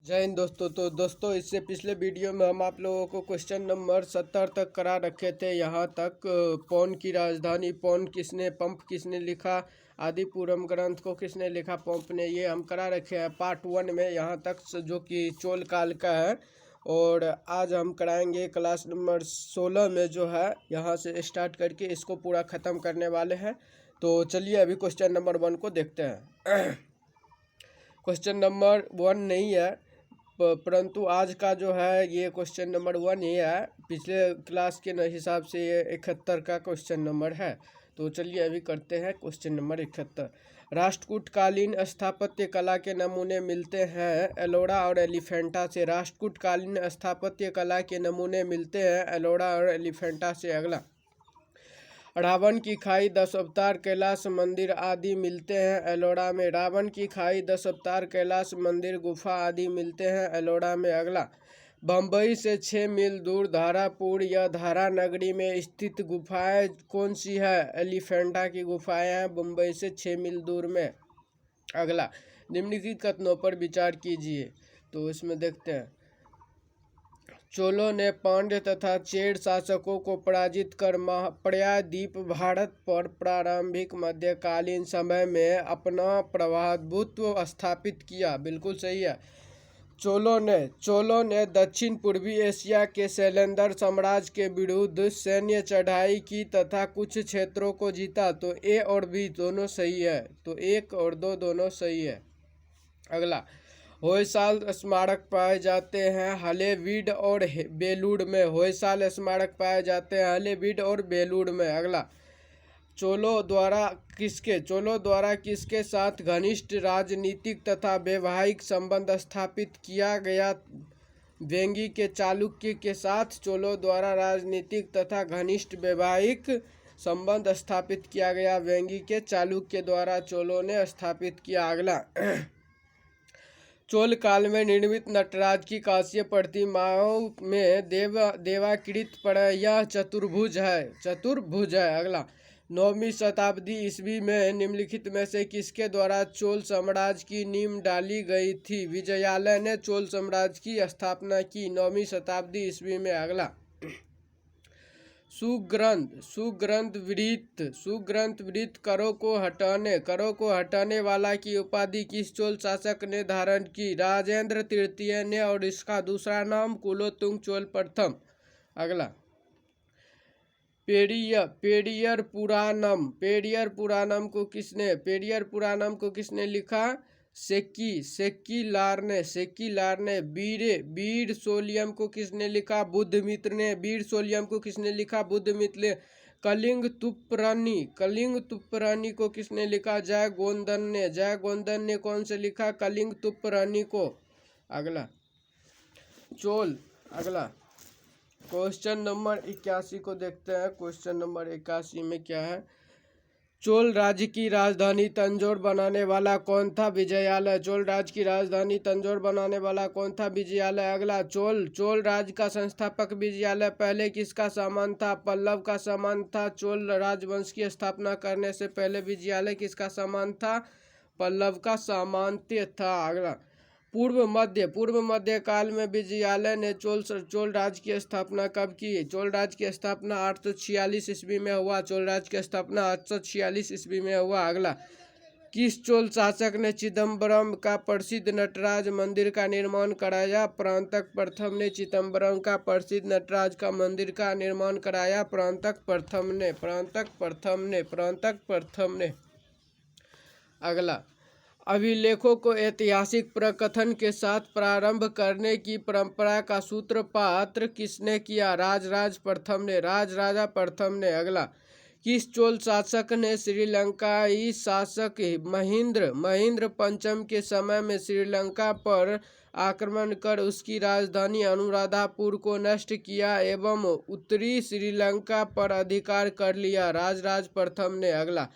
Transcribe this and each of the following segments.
जय हिंद दोस्तों। तो दोस्तों, इससे पिछले वीडियो में हम आप लोगों को क्वेश्चन नंबर 70 तक करा रखे थे। यहाँ तक पौन की राजधानी, पौन किसने, पंप किसने लिखा, आदिपुरम ग्रंथ को किसने लिखा, पंप ने, ये हम करा रखे हैं पार्ट 1 में। यहाँ तक जो कि चोल काल का है। और आज हम कराएंगे क्लास नंबर 16 में, जो है यहाँ से स्टार्ट करके इसको पूरा ख़त्म करने वाले हैं। तो चलिए अभी क्वेश्चन नंबर 1 को देखते हैं। क्वेश्चन नंबर 1 नहीं है, परंतु आज का जो है ये क्वेश्चन नंबर 1 ही है। पिछले क्लास के हिसाब से ये 71 का क्वेश्चन नंबर है। तो चलिए अभी करते हैं क्वेश्चन नंबर 71। राष्ट्रकूटकालीन स्थापत्य कला के नमूने मिलते हैं एलोरा और एलिफेंटा से। राष्ट्रकूटकालीन स्थापत्य कला के नमूने मिलते हैं एलोरा और एलिफेंटा से। अगला, रावण की खाई, 10 अवतार, कैलाश मंदिर आदि मिलते हैं एलोरा में। रावण की खाई, 10 अवतार, कैलाश मंदिर, गुफा आदि मिलते हैं एलोरा में। अगला, बम्बई से 6 मील दूर धारापुर या धारा नगरी में स्थित गुफाएं कौन सी है? एलिफेंटा की गुफाएं हैं बम्बई से 6 मील दूर में। अगला, निम्नलिखित कथनों पर विचार कीजिए। तो इसमें देखते हैं, चोलों ने पांड्य तथा चेर शासकों को पराजित कर महाप्रयाद्वीप भारत पर प्रारंभिक मध्यकालीन समय में अपना प्रभुत्व स्थापित किया। बिल्कुल सही है। चोलों ने दक्षिण पूर्वी एशिया के शैलेंद्र साम्राज्य के विरुद्ध सैन्य चढ़ाई की तथा कुछ क्षेत्रों को जीता। तो ए और बी दोनों सही है। तो 1 और 2 दोनों सही है। अगला, होयसाल स्मारक पाए जाते हैं हलेबीड और बेलूर में। होयसाल स्मारक पाए जाते हैं हलेबीड और बेलूर में। अगला, चोलों द्वारा किसके साथ घनिष्ठ राजनीतिक तथा वैवाहिक संबंध स्थापित किया गया? वेंगी के चालुक्य के साथ चोलों द्वारा राजनीतिक तथा घनिष्ठ वैवाहिक संबंध स्थापित किया गया। वेंगी के चालुक्य द्वारा चोलों ने स्थापित किया। अगला, चोल काल में निर्मित नटराज की कांस्य प्रतिमाओं में देवाकृत पर यह चतुर्भुज है। अगला, 9वीं शताब्दी ईस्वी में निम्नलिखित में से किसके द्वारा चोल साम्राज्य की नींव डाली गई थी? विजयालय ने चोल साम्राज्य की स्थापना की 9वीं शताब्दी ईस्वी में। अगला, सुग्रंथ वृत्त करों को हटाने वाला की उपाधि किस चोल शासक ने धारण की? राजेंद्र तृतीय ने। और इसका दूसरा नाम कुलोत्तुंग चोल प्रथम। अगला, पेरियर पुराणम को किसने लिखा? सेक्की लार ने। वीर सोलियम को किसने लिखा? बुद्धमित्र ने। कलिंग तुप्रानी को किसने लिखा? जयगोंदन ने कौन से लिखा? कलिंग तुप्रानी को। अगला, क्वेश्चन नंबर 81 को देखते हैं। क्वेश्चन नंबर 81 में क्या है? चोल राज्य की राजधानी तंजौर बनाने वाला कौन था? विजयालय। चोल राज्य की राजधानी तंजौर बनाने वाला कौन था? विजयालय। अगला, चोल राज्य का संस्थापक विजयालय पहले किसका सामान था? पल्लव का सामान था। चोल राजवंश की स्थापना करने से पहले विजयालय किसका सामान था? पल्लव का सामंत्य था। अगला, पूर्व मध्य काल में विजयालय ने चोल राज्य की स्थापना कब की? चोल राज्य की स्थापना 846 ईस्वी में हुआ। अगला, किस चोल शासक ने चिदम्बरम का प्रसिद्ध नटराज मंदिर का निर्माण कराया? परांतक प्रथम ने चिदम्बरम का प्रसिद्ध नटराज का मंदिर का निर्माण कराया। परांतक प्रथम ने। अगला, अभिलेखों को ऐतिहासिक प्रकथन के साथ प्रारंभ करने की परंपरा का सूत्रपात किसने किया? राजराजा प्रथम ने। अगला, किस चोल शासक ने श्रीलंकाई शासक महेंद्र पंचम के समय में श्रीलंका पर आक्रमण कर उसकी राजधानी अनुराधापुर को नष्ट किया एवं उत्तरी श्रीलंका पर अधिकार कर लिया? राजराज प्रथम ने। अगला,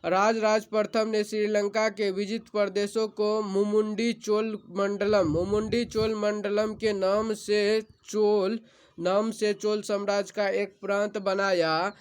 राजराज प्रथम ने श्रीलंका के विजित प्रदेशों को मुमुंडी चोल मंडलम के नाम से चोल साम्राज्य का एक प्रांत बनाया।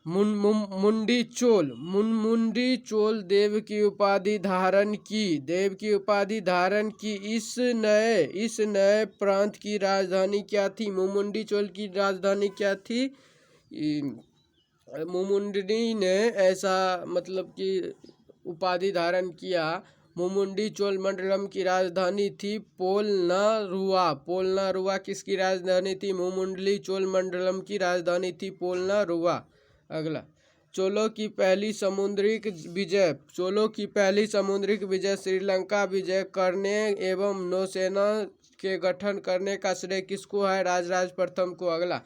मुंडी चोल मुंडी चोल देव की उपाधि धारण की इस नए प्रांत की राजधानी क्या थी? मुमुंडी चोल की राजधानी क्या थी? मुमुंडी ने ऐसा मतलब कि उपाधि धारण किया। मुमुंडी चोल मंडलम की राजधानी थी पोलनारुवा किसकी राजधानी थी? मुमुंडली चोल मंडलम की राजधानी थी पोलनारुवा। अगला, चोलों की पहली समुद्रिक विजय श्रीलंका विजय करने एवं नौसेना के गठन करने का श्रेय किसको है? राजराज प्रथम को। अगला,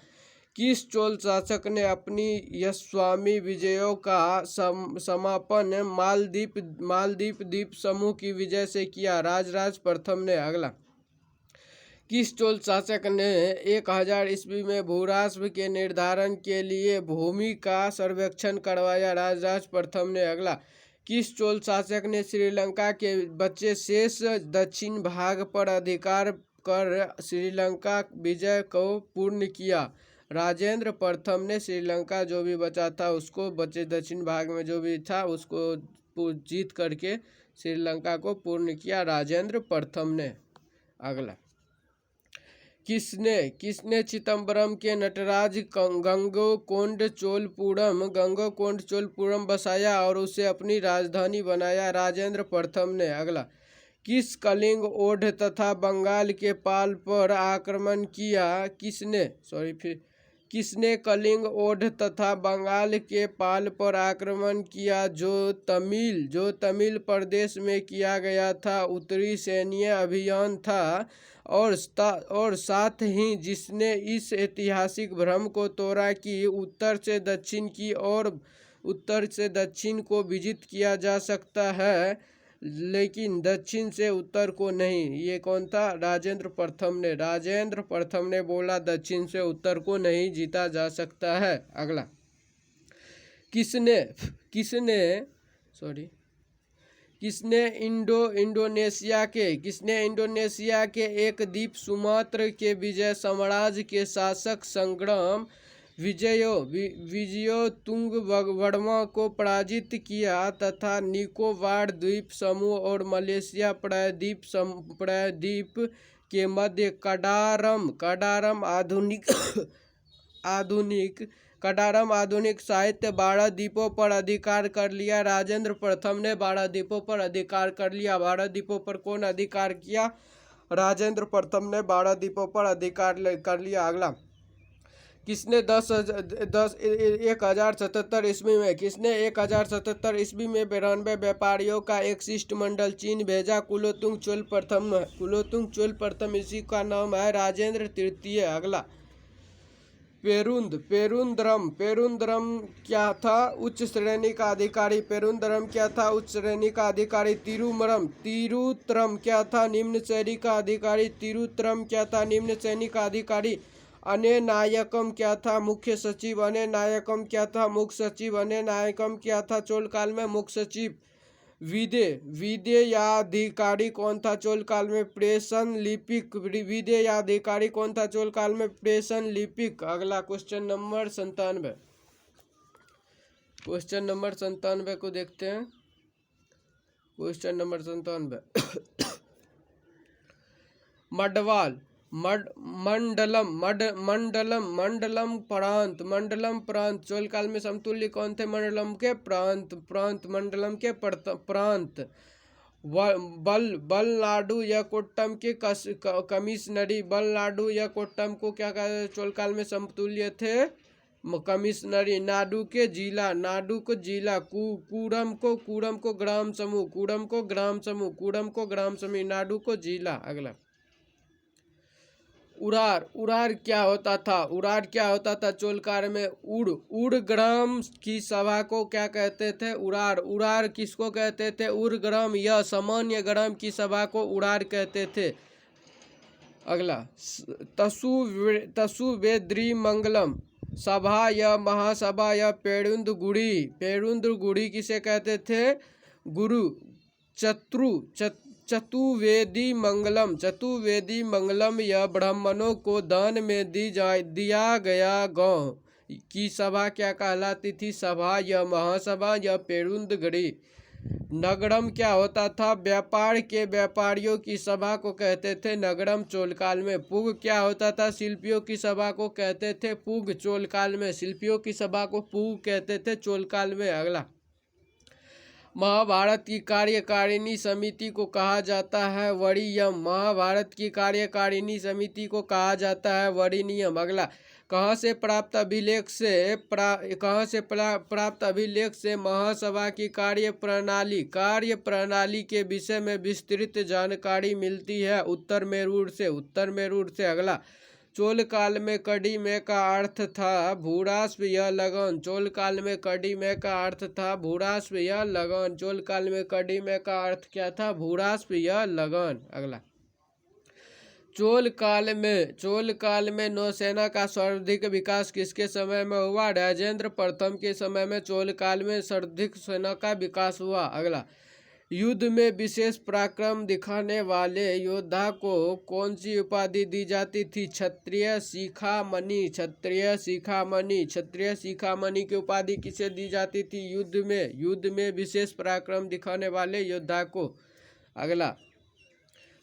किस चोल शासक ने अपनी यशस्वी विजयों का समापन मालदीप द्वीप समूह की विजय से किया? राजराज प्रथम ने। अगला, किस चोल शासक ने 1000 ईस्वी में भूराष्ट्र के निर्धारण के लिए भूमि का सर्वेक्षण करवाया? राजराज प्रथम ने। अगला, किस चोल शासक ने श्रीलंका के बचे शेष दक्षिण भाग पर अधिकार कर श्रीलंका विजय को पूर्ण किया? राजेंद्र प्रथम ने श्रीलंका जो भी बचा था उसको, बचे दक्षिण भाग में जो भी था उसको जीत करके श्रीलंका को पूर्ण किया, राजेंद्र प्रथम ने। अगला, किसने चिदम्बरम के नटराज गंगोकोंड चोलपुरम बसाया और उसे अपनी राजधानी बनाया? राजेंद्र प्रथम ने। अगला, किस कलिंग ओढ़ तथा बंगाल के पाल पर आक्रमण किया? किसने कलिंग ओढ़ तथा बंगाल के पाल पर आक्रमण किया जो तमिल प्रदेश में किया गया था? उत्तरी सैन्य अभियान था। और साथ ही जिसने इस ऐतिहासिक भ्रम को तोड़ा कि उत्तर से दक्षिण को विजित किया जा सकता है लेकिन दक्षिण से उत्तर को नहीं। ये कौन था? राजेंद्र प्रथम ने। राजेंद्र प्रथम ने बोला दक्षिण से उत्तर को नहीं जीता जा सकता है। अगला, किसने इंडोनेशिया के एक द्वीप सुमात्र के विजय साम्राज्य के शासक संग्राम विजयो तुंगवर्मा को पराजित किया तथा निकोबार द्वीप समूह और मलेशिया प्रायद्वीप के मध्य कडारम आधुनिक साहित्य 12 द्वीपों पर अधिकार कर लिया? राजेंद्र प्रथम ने 12 द्वीपों पर अधिकार कर लिया। 12 द्वीपों पर कौन अधिकार किया? राजेंद्र प्रथम ने 12 द्वीपों पर अधिकार कर लिया। अगला, किसने 1077 ईस्वी में 92 व्यापारियों का एक शिष्टमंडल चीन भेजा? कुलोतुंग चोल प्रथम इसी का नाम है। राजेंद्र तृतीय। अगला, पेरुंदरम क्या था? उच्च श्रेणी का अधिकारी। तिरुतरम क्या था? निम्न श्रेणी का अधिकारी। अनेनायकम क्या था? मुख्य सचिव। अनेनायकम क्या था? मुख्य सचिव। अनेनायकम क्या था? चोल काल में मुख्य सचिव। विदेयाधिकारी कौन था? चोल काल में प्रेषण लिपिक। अगला, क्वेश्चन नंबर 97 को देखते हैं। क्वेश्चन नंबर 97 मंडलम प्रांत चोल काल में समतुल्य कौन थे? मंडलम के प्रांत। बलनाडु या कोट्टम के कमिश्नरी। बलनाडु या कोट्टम को क्या कहते? चोल काल में समतुल्य थे कमिश्नरी। नाडु को जिला। कूड़म को ग्राम समूह। नाडु को जिला। अगला, उरार क्या होता था? चोल काल में उड़ ग्राम की सभा को क्या कहते थे? उरार किसको कहते थे? उड़ग्राम या सामान्य ग्राम की सभा को उरार कहते थे। अगला, तसुवेद्रीमंगलम सभा या महासभा या पेरुंदगुड़ी किसे कहते थे? गुरु चतुर्वेदी मंगलम या ब्राह्मणों को दान में दिया गया गांव की सभा क्या कहलाती थी? सभा या महासभा या पेरुंदगड़ी। नगरम क्या होता था? व्यापार के व्यापारियों की सभा को कहते थे नगरम चोल काल में। पुग क्या होता था? शिल्पियों की सभा को कहते थे पुग चोल काल में। शिल्पियों की सभा को पुग कहते थे चोल काल में। अगला, महाभारत की कार्यकारिणी समिति को कहा जाता है वरीयम। महाभारत की कार्यकारिणी समिति को कहा जाता है वरीनियम। अगला, कहाँ से प्राप्त अभिलेख से महासभा की कार्यप्रणाली के विषय में विस्तृत जानकारी मिलती है? उत्तर मेरूर से। अगला, चोल काल में कड़ी में का अर्थ था भूरास्प या लगन। चोल काल में कड़ी में का अर्थ था भूरास्प या लगन। चोल काल में कड़ी में का अर्थ क्या था? भूरास्प या लगन। अगला, चोल काल में नौसेना का सर्वाधिक विकास किसके समय में हुआ? राजेंद्र प्रथम के समय में चोल काल में सर्वाधिक सेना का विकास हुआ। अगला, युद्ध में विशेष पराक्रम दिखाने वाले योद्धा को कौन सी उपाधि दी जाती थी? क्षत्रिय शिखामणि। क्षत्रिय शिखामणि की उपाधि किसे दी जाती थी? युद्ध में विशेष पराक्रम दिखाने वाले योद्धा को। अगला,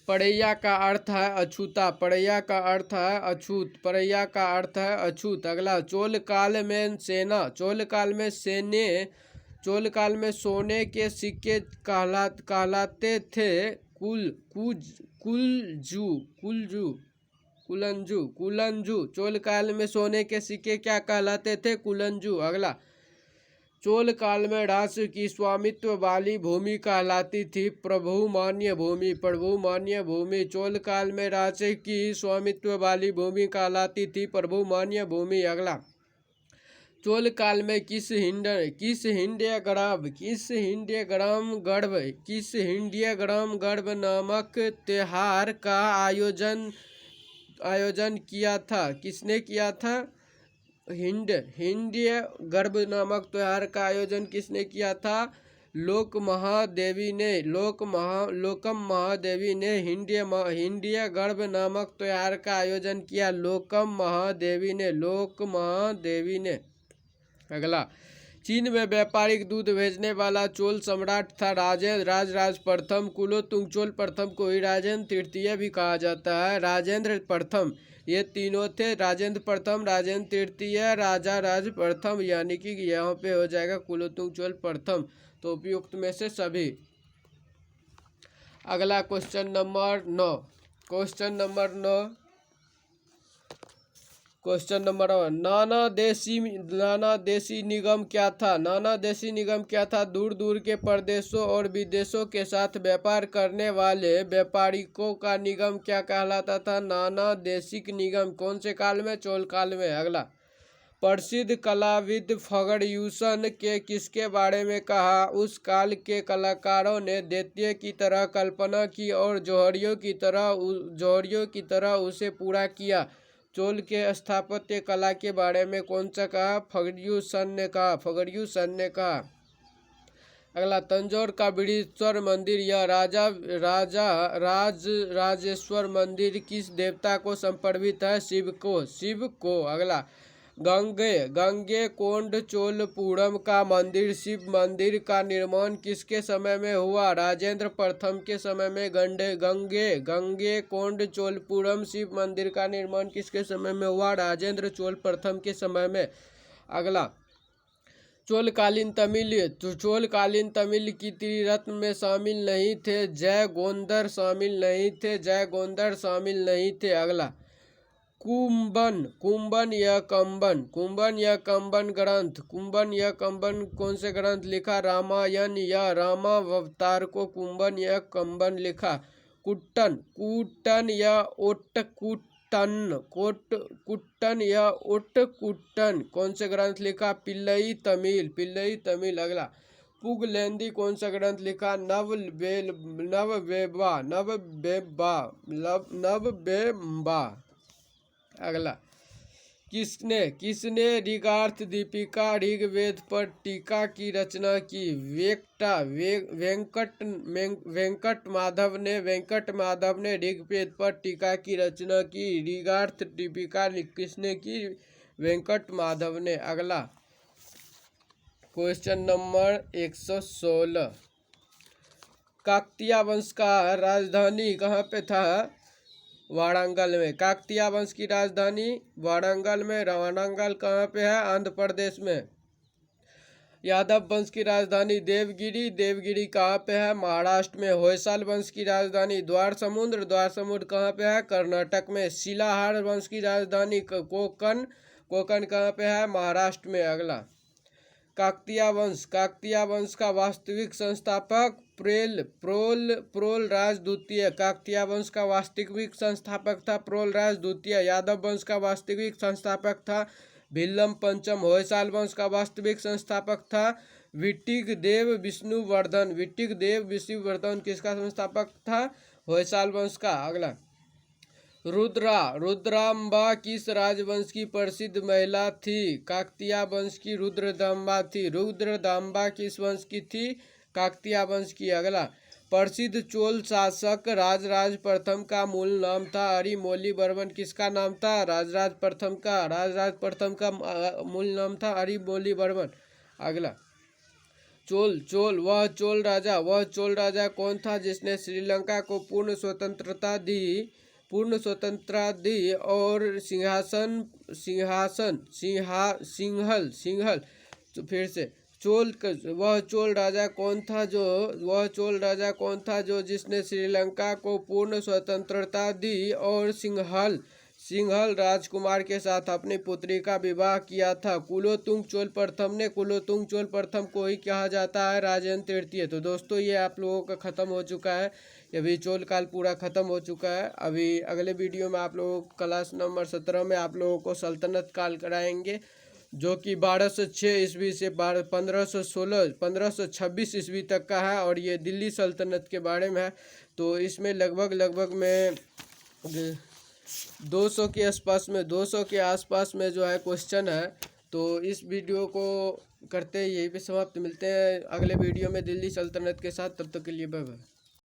पड़ैया का अर्थ है अछूता। पड़ैया का अर्थ है अछूत। अगला, चोल काल में सोने के सिक्के कहलाते थे कुलंजू। चोल काल में सोने के सिक्के क्या कहलाते थे? कुलंजू। अगला, चोल काल में राष्ट्र की स्वामित्व वाली भूमि कहलाती थी प्रभुमान्य भूमि। चोल काल में राष्ट्र की स्वामित्व वाली भूमि कहलाती थी प्रभुमान्य भूमि। अगला, चोल काल में किस हिंड्य गर्भ नामक त्योहार का आयोजन किया था? किसने किया था? हिंड्य गर्भ नामक त्योहार का आयोजन किसने किया था? लोकम महादेवी ने हिंड्य गर्भ नामक त्योहार का आयोजन किया। लोकम महादेवी ने। अगला, चीन में व्यापारिक दूध भेजने वाला चोल सम्राट था राजराज प्रथम। कुलोत्तुंग चोल प्रथम को ही राजेंद्र तृतीय भी कहा जाता है। राजेंद्र प्रथम, ये तीनों थे, राजेंद्र प्रथम, राजेंद्र तृतीय, राजा राज प्रथम, यानी कि यहाँ पे हो जाएगा कुलोत्तुंग चोल प्रथम। तो उपयुक्त में से सभी। अगला क्वेश्चन नंबर 9। क्वेश्चन नंबर 1, नाना देशी निगम क्या था? नाना देशी निगम क्या था? दूर दूर के प्रदेशों और विदेशों के साथ व्यापार करने वाले व्यापारिकों का निगम क्या कहलाता था? नाना देशिक निगम। कौन से काल में? चोल काल में। अगला, प्रसिद्ध कलाविद फगड़यूसन के किसके बारे में कहा? उस काल के कलाकारों ने दैत्य की तरह कल्पना की और जौहरियों की तरह उसे पूरा किया। चोल के स्थापत्य कला के बारे में कौन सा कहा? फगड़यूसन ने कहा। अगला, तंजौर का बृहदीश्वर मंदिर या राजेश्वर मंदिर किस देवता को समर्पित है? शिव को। अगला, गंगे कोंड चोलपुरम का मंदिर शिव मंदिर का निर्माण किसके समय में हुआ? राजेंद्र प्रथम के समय में। गंगे कोंड चोलपुरम शिव मंदिर का निर्माण किसके समय में हुआ? राजेंद्र चोल प्रथम के समय में। अगला, चोलकालीन तमिल की त्रिरत्न में शामिल नहीं थे। जयगोंदर शामिल नहीं थे। अगला, कुंभन या कंबन ग्रंथ कौन से ग्रंथ लिखा? रामायण या रामावतार को कुंभन या कंबन लिखा। कुट्टन या ओट्टकुट्टन कौन से ग्रंथ लिखा? पिल्लई तमिल। अगला, पुगलेंदी कौन सा ग्रंथ लिखा? नवबेम्बा। अगला, किसने ऋगार्थ दीपिका ऋग्वेद पर टीका की रचना की? वेंकट माधव ने ऋग्वेद पर टीका की रचना की। ऋगार्थ दीपिका किसने की? वेंकट माधव ने। अगला क्वेश्चन नंबर 116, काकतीय वंश का राजधानी कहाँ पे था? वारंगल में। काकतीय वंश की राजधानी वारंगल में। वारंगल कहाँ पे है? आंध्र प्रदेश में। यादव वंश की राजधानी देवगिरी। देवगिरी कहाँ पे है? महाराष्ट्र में। होयसाल वंश की राजधानी द्वार समुद्र। द्वार समुद्र कहाँ पे है? कर्नाटक में। शिलाहार वंश की राजधानी कोकण। कोकण कहाँ पे है? महाराष्ट्र में। अगला काकतीय वंश। काकतीय वंश का वास्तविक संस्थापक प्रोलराज द्वितीय। काकतीय वंश का वास्तविक संस्थापक था प्रोलराज द्वितीय। यादव वंश का वास्तविक संस्थापक था भिल्लम पंचम। होयसाल वंश का वास्तविक संस्थापक था विट्टिगदेव विष्णुवर्धन। विट्टिगदेव विष्णुवर्धन किसका संस्थापक था? होयसाल वंश का। अगला रुद्रांबा किस राजवंश की प्रसिद्ध महिला थी? काकतीय वंश की रुद्रदांबा थी। रुद्रदांबा किस वंश की थी? काकतीय वंश की। अगला प्रसिद्ध चोल शासक राजराज प्रथम का मूल नाम था अरिमोली-वर्मन। किसका नाम था? राजराज प्रथम का। राजराज प्रथम का मूल नाम था अरिमोली-वर्मन। अगला चोल वह चोल राजा कौन था जिसने श्रीलंका को पूर्ण स्वतंत्रता दी और सिंहल तो फिर से वह चोल राजा कौन था जो जिसने श्रीलंका को पूर्ण स्वतंत्रता दी और सिंहल राजकुमार के साथ अपनी पुत्री का विवाह किया था? कुलोत्तुंग चोल प्रथम ने। कुलोत्तुंग चोल प्रथम को ही कहा जाता है राजेंद्र तृतीय। तो दोस्तों ये आप लोगों का ख़त्म हो चुका है। अभी चोल काल पूरा ख़त्म हो चुका है। अभी अगले वीडियो में आप लोगों को क्लास नंबर 17 में आप लोगों को सल्तनत काल कराएंगे, जो कि 1206 ईस्वी से 1526 ईस्वी तक का है और ये दिल्ली सल्तनत के बारे में है। तो इसमें लगभग में 200 के आसपास में जो है क्वेश्चन है। तो इस वीडियो को करते यहीं पे समाप्त। मिलते हैं अगले वीडियो में दिल्ली सल्तनत के साथ। तब तक के लिए बाय बाय।